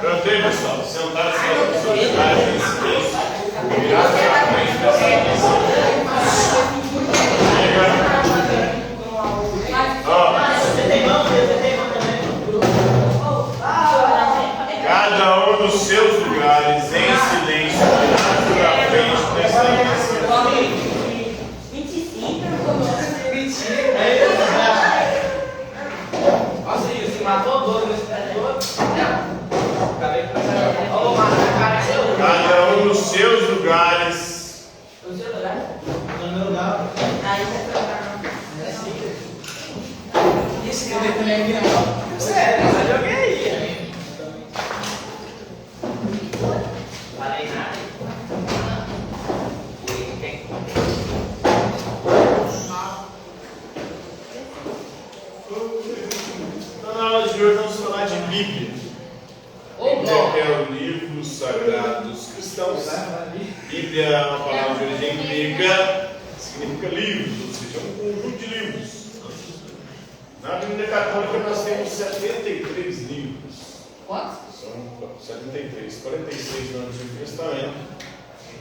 Cantei, pessoal. Sentados nos seus lugares em silêncio. Virados para frente, prestando atenção. Cada um dos seus lugares em silêncio, virados para frente, prestando atenção. Matou todo nesse todo. Cada um nos seus lugares. No seu lugar? No meu lugar. Aí você trocar. Isso que eu dei também aqui, não. Sério, mas joguei aí. Falei nada. Na aula de hoje vamos falar de Bíblia. Bíblia é o livro sagrado dos cristãos. Bíblia é uma palavra de origem grega, significa livros, ou seja, um conjunto de livros. Na Bíblia Católica nós temos 73 livros. Quantos? São 73, 46 no Antigo Testamento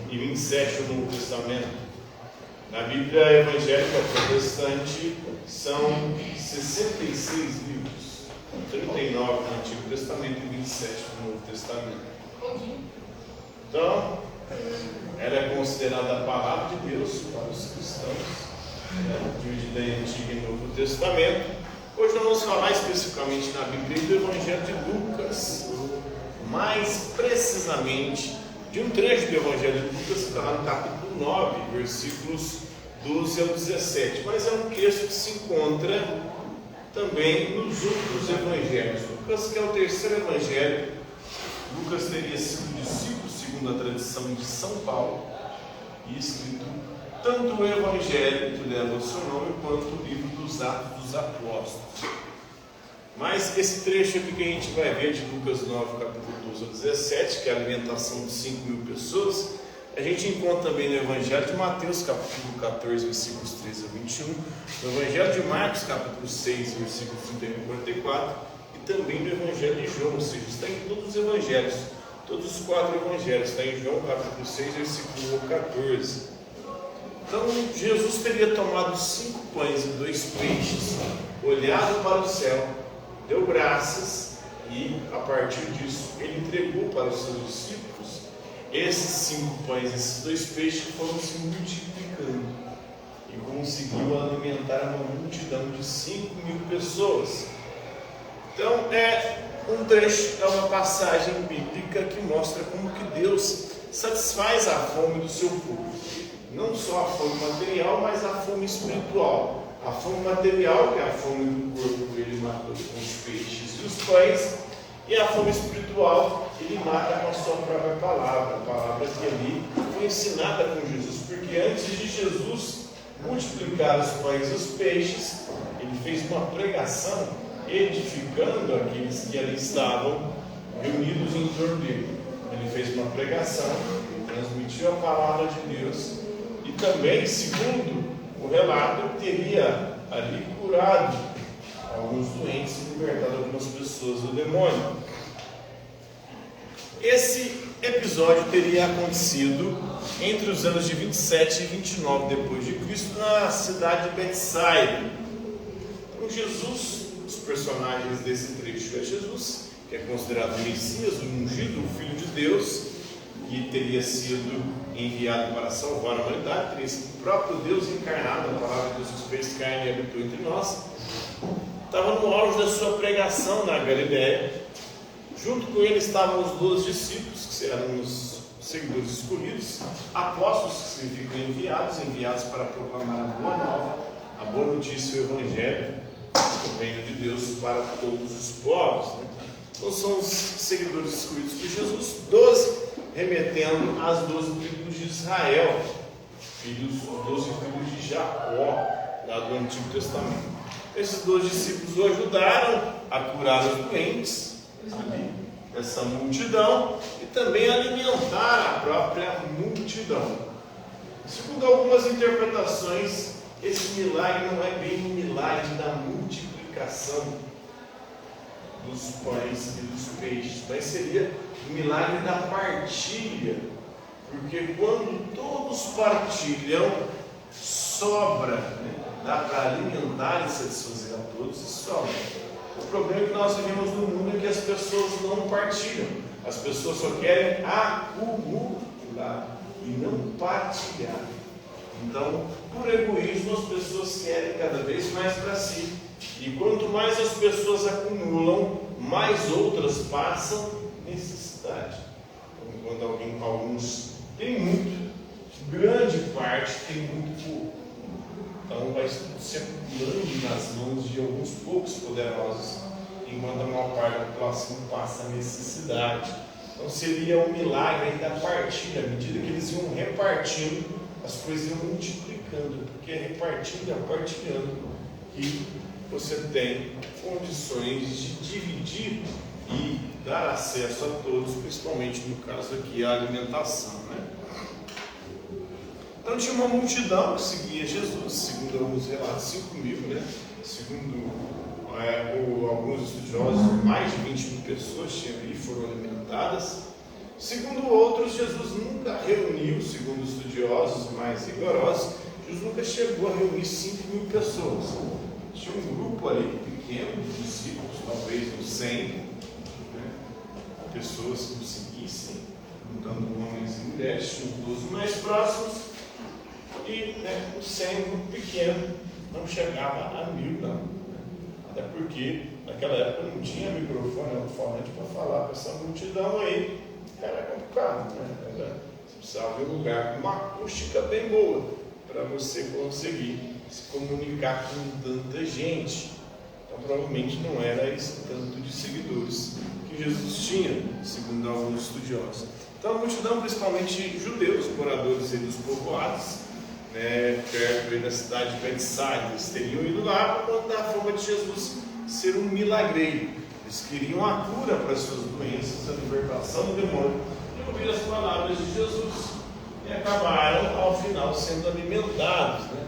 e 27 no Novo Testamento. Na Bíblia evangélica protestante são 66 livros, 39 no Antigo Testamento e 27 no Novo Testamento. Então, ela é considerada a palavra de Deus para os cristãos, dividida em Antigo e Novo Testamento. Hoje nós vamos falar especificamente na Bíblia do Evangelho de Lucas, mais precisamente de um trecho do Evangelho de Lucas que está lá no capítulo 9, versículos 12 ao 17, mas é um texto que se encontra também nos outros evangelhos. Lucas, que é o terceiro evangelho, Lucas teria sido discípulo, segundo a tradição, de São Paulo, e escrito tanto o evangelho que leva o seu nome, quanto o livro dos Atos dos Apóstolos. Mas esse trecho aqui que a gente vai ver de Lucas 9, capítulo 12 ao 17, que é a alimentação de 5.000 pessoas, a gente encontra também no Evangelho de Mateus, capítulo 14, versículos 13 a 21, no Evangelho de Marcos, capítulo 6, versículos 31 a 44, e também no Evangelho de João, ou seja, está em todos os Evangelhos, todos os 4 Evangelhos, está em João, capítulo 6, versículo 14. Então, Jesus teria tomado 5 pães e 2 peixes, olhado para o céu, deu graças e, a partir disso, ele entregou para os seus discípulos. Esses 5 pães e esses 2 peixes foram se multiplicando e conseguiu alimentar uma multidão de 5.000 pessoas. Então, é um trecho, é uma passagem bíblica que mostra como que Deus satisfaz a fome do seu povo. Não só a fome material, mas a fome espiritual. A fome material, que é a fome do corpo que ele matou com os peixes e os pães, e a fome espiritual, ele mata com a sua própria palavra, a palavra que ali foi ensinada com Jesus, porque antes de Jesus multiplicar os pães e os peixes, ele fez uma pregação edificando aqueles que ali estavam reunidos em torno dele. Ele fez uma pregação, transmitiu a palavra de Deus e também, segundo o relato, teria ali curado alguns doentes e libertado algumas pessoas do demônio. Esse episódio teria acontecido entre os anos de 27 e 29 depois de Cristo, na cidade de Betsaida. Então Jesus, os personagens desse trecho é Jesus, que é considerado o Messias, o ungido, o Filho de Deus, que teria sido enviado para salvar a humanidade, teria sido o próprio Deus encarnado, a palavra de Deus que se fez carne e habitou entre nós. Estava no auge da sua pregação na Galiléia. Junto com ele estavam os 12 discípulos, que eram os seguidores escolhidos, apóstolos, que significam enviados para proclamar a boa nova, a boa notícia, o Evangelho, o reino de Deus para todos os povos. Então são os seguidores escolhidos por Jesus, 12, remetendo às 12 tribos de Israel, os 12 filhos de Jacó, lá do Antigo Testamento. Esses 12 discípulos o ajudaram a curar os doentes, essa multidão, e também alimentar a própria multidão. Segundo algumas interpretações, esse milagre não é bem um milagre da multiplicação. dos pães e dos peixes. Mas seria o milagre da partilha, porque quando todos partilham, sobra, né? Dá para alimentar e satisfazer a todos e sobra. O problema que nós vivemos no mundo é que as pessoas não partilham, as pessoas só querem acumular e não partilhar. Então, por egoísmo, as pessoas querem cada vez mais para si. E quanto mais as pessoas acumulam, mais outras passam necessidade. Então, quando alguns têm muito, grande parte tem muito pouco. Então, vai se acumulando nas mãos de alguns poucos poderosos, enquanto a maior parte da população passa necessidade. Então, seria um milagre da partilha. À medida que eles iam repartindo, as coisas iam multiplicando, porque é repartindo, é partilhando, que você tem condições de dividir e dar acesso a todos, principalmente no caso aqui a alimentação, né? Então tinha uma multidão que seguia Jesus, segundo alguns relatos, 5.000, né? Segundo alguns estudiosos, mais de 20.000 pessoas foram alimentadas. Segundo outros, Jesus nunca reuniu, segundo estudiosos mais rigorosos, Jesus nunca chegou a reunir 5.000 pessoas. Tinha um grupo ali pequeno de discípulos, talvez uns 100, né? Pessoas que o seguissem, juntando homens e mulheres, tinha os 12 mais próximos, e o 100, um grupo pequeno, não chegava a 1.000, não. Até porque naquela época não tinha microfone alto-falante para falar para essa multidão aí. Era complicado, né? Você precisava de um lugar com uma acústica bem boa para você conseguir se comunicar com tanta gente. Então provavelmente não era esse tanto de seguidores que Jesus tinha, segundo alguns estudiosos. Então a multidão, principalmente judeus, moradores dos povoados, perto da cidade de Betsaida, eles teriam ido lá para contar a fama de Jesus ser um milagreiro. Eles queriam a cura para as suas doenças, a libertação do demônio, e ouvir as palavras de Jesus. E acabaram, ao final, sendo alimentados, né?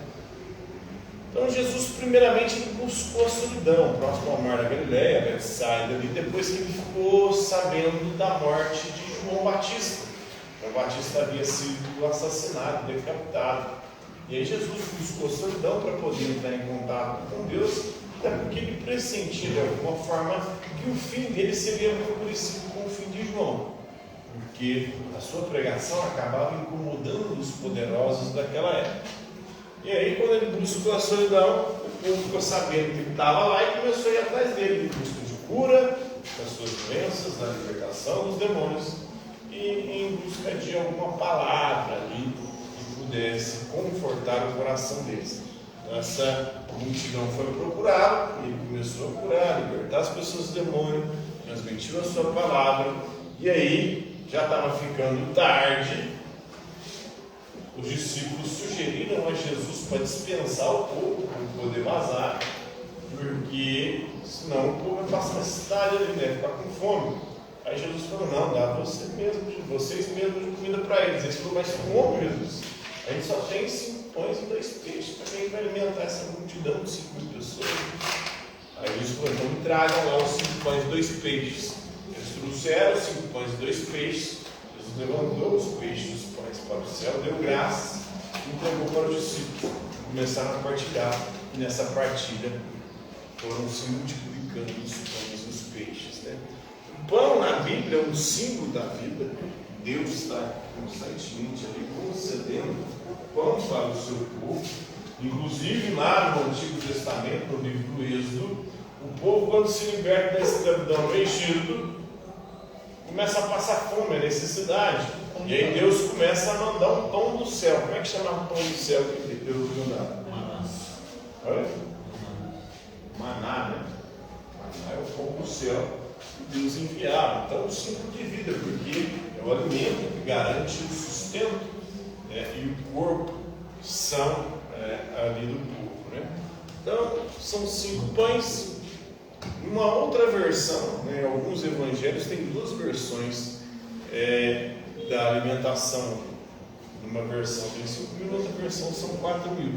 Então Jesus, primeiramente, ele buscou a solidão, próximo ao mar da Galileia, Betsaida, ali, depois que ele ficou sabendo da morte de João Batista. João Batista havia sido assassinado, decapitado. E aí Jesus buscou a solidão para poder entrar em contato com Deus, até porque ele pressentia de alguma forma que o fim dele seria muito parecido com o fim de João, porque a sua pregação acabava incomodando os poderosos daquela época. E aí, quando ele buscou a solidão, o povo ficou sabendo que ele estava lá e começou a ir atrás dele, em busca de cura das suas doenças, da libertação dos demônios, e em busca de alguma palavra ali que pudesse confortar o coração deles. Essa multidão foi procurá-lo, e ele começou a curar, libertar as pessoas do demônio, transmitiu a sua palavra, e aí já estava ficando tarde. Os discípulos sugeriram a Jesus para dispensar o povo, para poder vazar, porque senão o povo vai passar necessidade ali, deve ficar com fome. Aí Jesus falou: não, dá vocês mesmos de comida para eles. Eles falaram: mas como, Jesus? A gente só tem 5 pães e 2 peixes, para quem vai alimentar essa multidão de 5.000 pessoas? Aí Jesus falou: então me tragam lá os 5 pães e 2 peixes. Eles trouxeram os 5 pães e 2 peixes. Jesus levantou os peixes e os pães para o céu, deu graças e entregou para os discípulos. Começaram a partilhar, e nessa partilha foram se multiplicando os pães e os peixes, né? O pão na Bíblia é um símbolo da vida. Deus está constantemente ali concedendo pão para o seu povo. Inclusive lá no Antigo Testamento, no livro do Êxodo, o povo, quando se liberta da escravidão no Egito, começa a passar fome, a necessidade. E aí Deus começa a mandar um pão do céu. Como é que chama o pão do céu que Deus mandava? Olha, maná, né? Maná é o pão do céu que Deus enviava. Então, o símbolo de vida, porque é o alimento que garante o sustento, e o corpo são ali do povo, né? Então, são 5 pães. Uma outra versão, alguns evangelhos têm 2 versões da alimentação. Uma versão tem 5.000, outra versão são 4.000.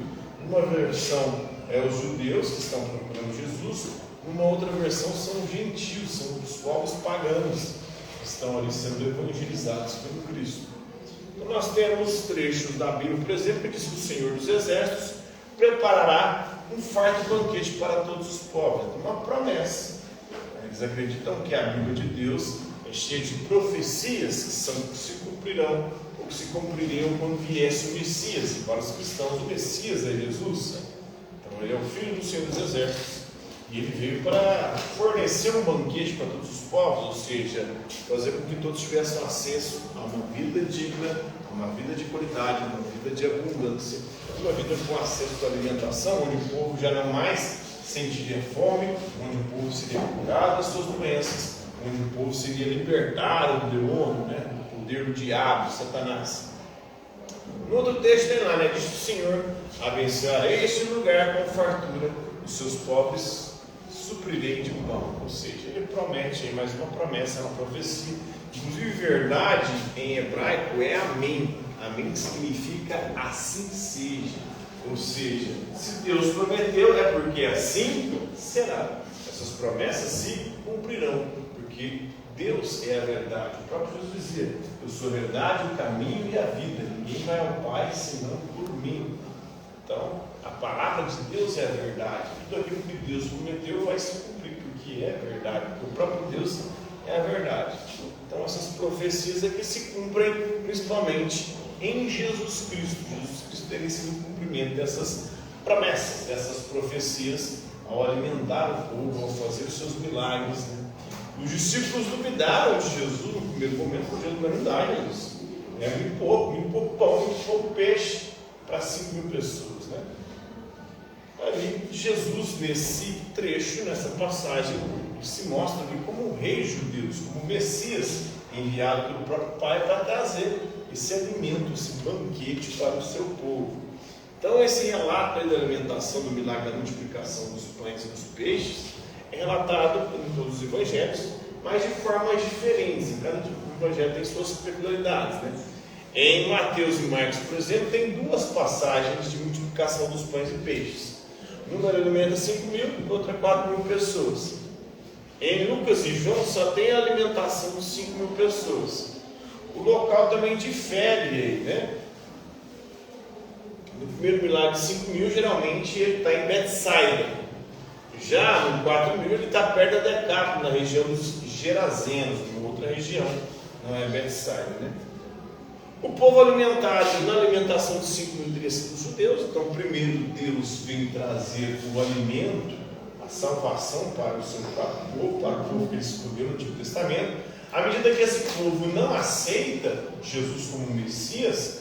Uma versão é os judeus que estão procurando Jesus, Uma outra versão são os gentios, são os povos paganos que estão ali sendo evangelizados pelo Cristo. Então nós temos trechos da Bíblia, por exemplo, que diz que o Senhor dos Exércitos preparará um farto banquete para todos os povos. Então, uma promessa. Eles acreditam que a Bíblia de Deus é cheia de profecias que se cumprirão, ou que se cumpririam quando viesse o Messias. E para os cristãos, o Messias é Jesus. Então ele é o Filho do Senhor dos Exércitos. E ele veio para fornecer um banquete para todos os povos, ou seja, fazer com que todos tivessem acesso a uma vida digna, a uma vida de qualidade, uma vida de abundância, uma vida com acesso à alimentação, onde o povo já não mais sentiria fome, onde o povo seria curado das suas doenças, onde o povo seria libertado do demônio, do poder do diabo, Satanás. No outro texto tem lá, diz o Senhor abençoará este lugar com fartura, os seus pobres suprirei de pão. Ou seja, ele promete aí mais uma promessa, uma profecia. Inclusive, verdade em hebraico é amém. Amém significa assim seja. Ou seja, se Deus prometeu, é porque assim será. Essas promessas se cumprirão, porque Deus é a verdade. O próprio Jesus dizia: eu sou a verdade, o caminho e a vida. Ninguém vai ao Pai senão por mim. Então, a palavra de Deus é a verdade. Tudo aquilo que Deus prometeu vai se cumprir, porque é verdade. Porque o próprio Deus é a verdade. Então, essas profecias é que se cumprem principalmente em Jesus Cristo. Jesus Cristo tem sido o cumprimento dessas promessas, dessas profecias, ao alimentar o povo, ao fazer os seus milagres. Os discípulos duvidaram de Jesus no primeiro momento, porque Jesus não dá, Jesus. Muito pouco pão, muito pouco peixe para 5.000 pessoas. Ali, Jesus, nesse trecho, nessa passagem, se mostra ali como o rei judeu, como o Messias enviado pelo próprio Pai para trazer esse alimento, esse banquete para o seu povo. Então, esse relato aí da alimentação, do milagre da multiplicação dos pães e dos peixes, é relatado em todos os evangelhos, mas de formas diferentes. Cada evangelho tem suas peculiaridades. Em Mateus e Marcos, por exemplo, tem duas passagens de multiplicação dos pães e peixes. Uma alimenta 5.000, outra 4.000 pessoas. Em Lucas e João só tem a alimentação de 5.000 pessoas. O local também difere aí, No primeiro milagre de 5.000, geralmente ele está em Betsaida. Já no 4.000, ele está perto da Decápolis, na região dos Gerazenos, uma outra região, não é Betsaida, O povo alimentado, na alimentação de 5.000 teria sido os judeus. Então, primeiro Deus veio trazer o alimento, a salvação para o seu próprio povo, para o povo que ele escolheu no Antigo Testamento. À medida que esse povo não aceita Jesus como Messias,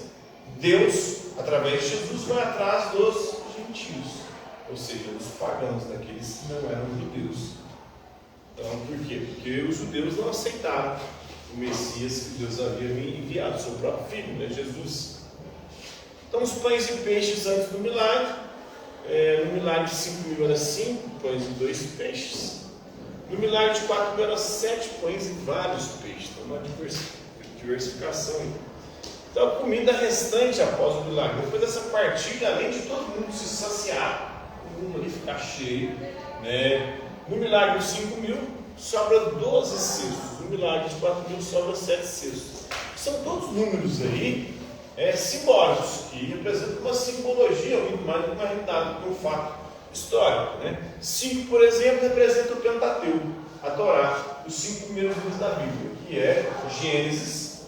Deus, através de Jesus, vai atrás dos gentios, ou seja, dos pagãos, daqueles que não eram judeus. Então, por quê? Porque os judeus não aceitaram o Messias que Deus havia enviado, seu próprio Filho, Jesus. Então, os pães e peixes antes do milagre, no milagre de 5.000 era 5 pães e 2 peixes. No milagre de 4.000 era 7 pães e vários peixes. Então, uma diversificação. Então, a comida restante após o milagre, depois dessa partilha, além de todo mundo se saciar, todo mundo ali ficar cheio, No milagre de 5.000 sobra 12 cestos. No milagre de 4.000 sobra 7 cestos. São todos números aí simbólicos, que representam uma simbologia muito mais do que uma realidade, do que um fato histórico. 5, por exemplo, representa o Pentateuco, a Torá, os 5 primeiros livros da Bíblia, que é Gênesis,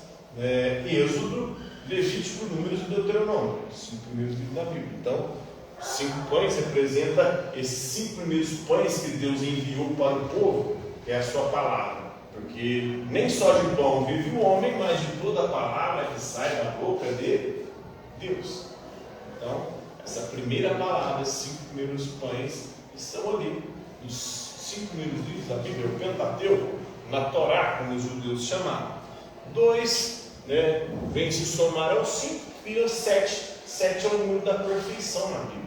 Êxodo, Levítico, Números e Deuteronômio, os 5 primeiros livros da Bíblia. Então, 5 pães representa esses 5 primeiros pães que Deus enviou para o povo, que é a sua palavra. Porque nem só de pão vive o homem, mas de toda a palavra que sai da boca de Deus. Então, essa primeira palavra, os 5 primeiros pães, estão ali, nos 5 primeiros livros da Bíblia, o Pentateuco, na Torá, como os judeus chamavam. 2, vem se somar aos 5, vira 7. 7 é o número da perfeição na Bíblia.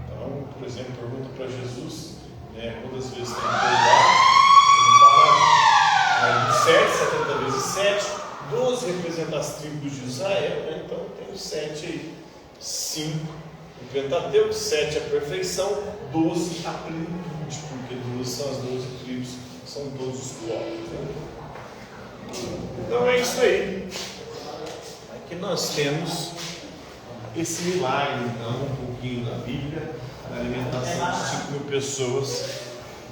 Então, por exemplo, pergunta para Jesus, quantas vezes tem que perdoar? Ele fala 7, 70 vezes 7, 12 representa as tribos de Israel, então tem os 7 aí. 5 o Pentateuco, 7 a perfeição, 12 a plenitude. 20, porque 12 são as 12 tribos, são todos os povos. Né? Então é isso aí. Aqui nós temos esse milagre, então, um pouquinho na Bíblia, da alimentação de 5.000 pessoas,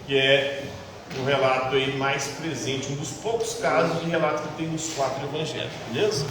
que é o relato aí mais presente, um dos poucos casos de relato que tem nos 4 evangelhos, beleza?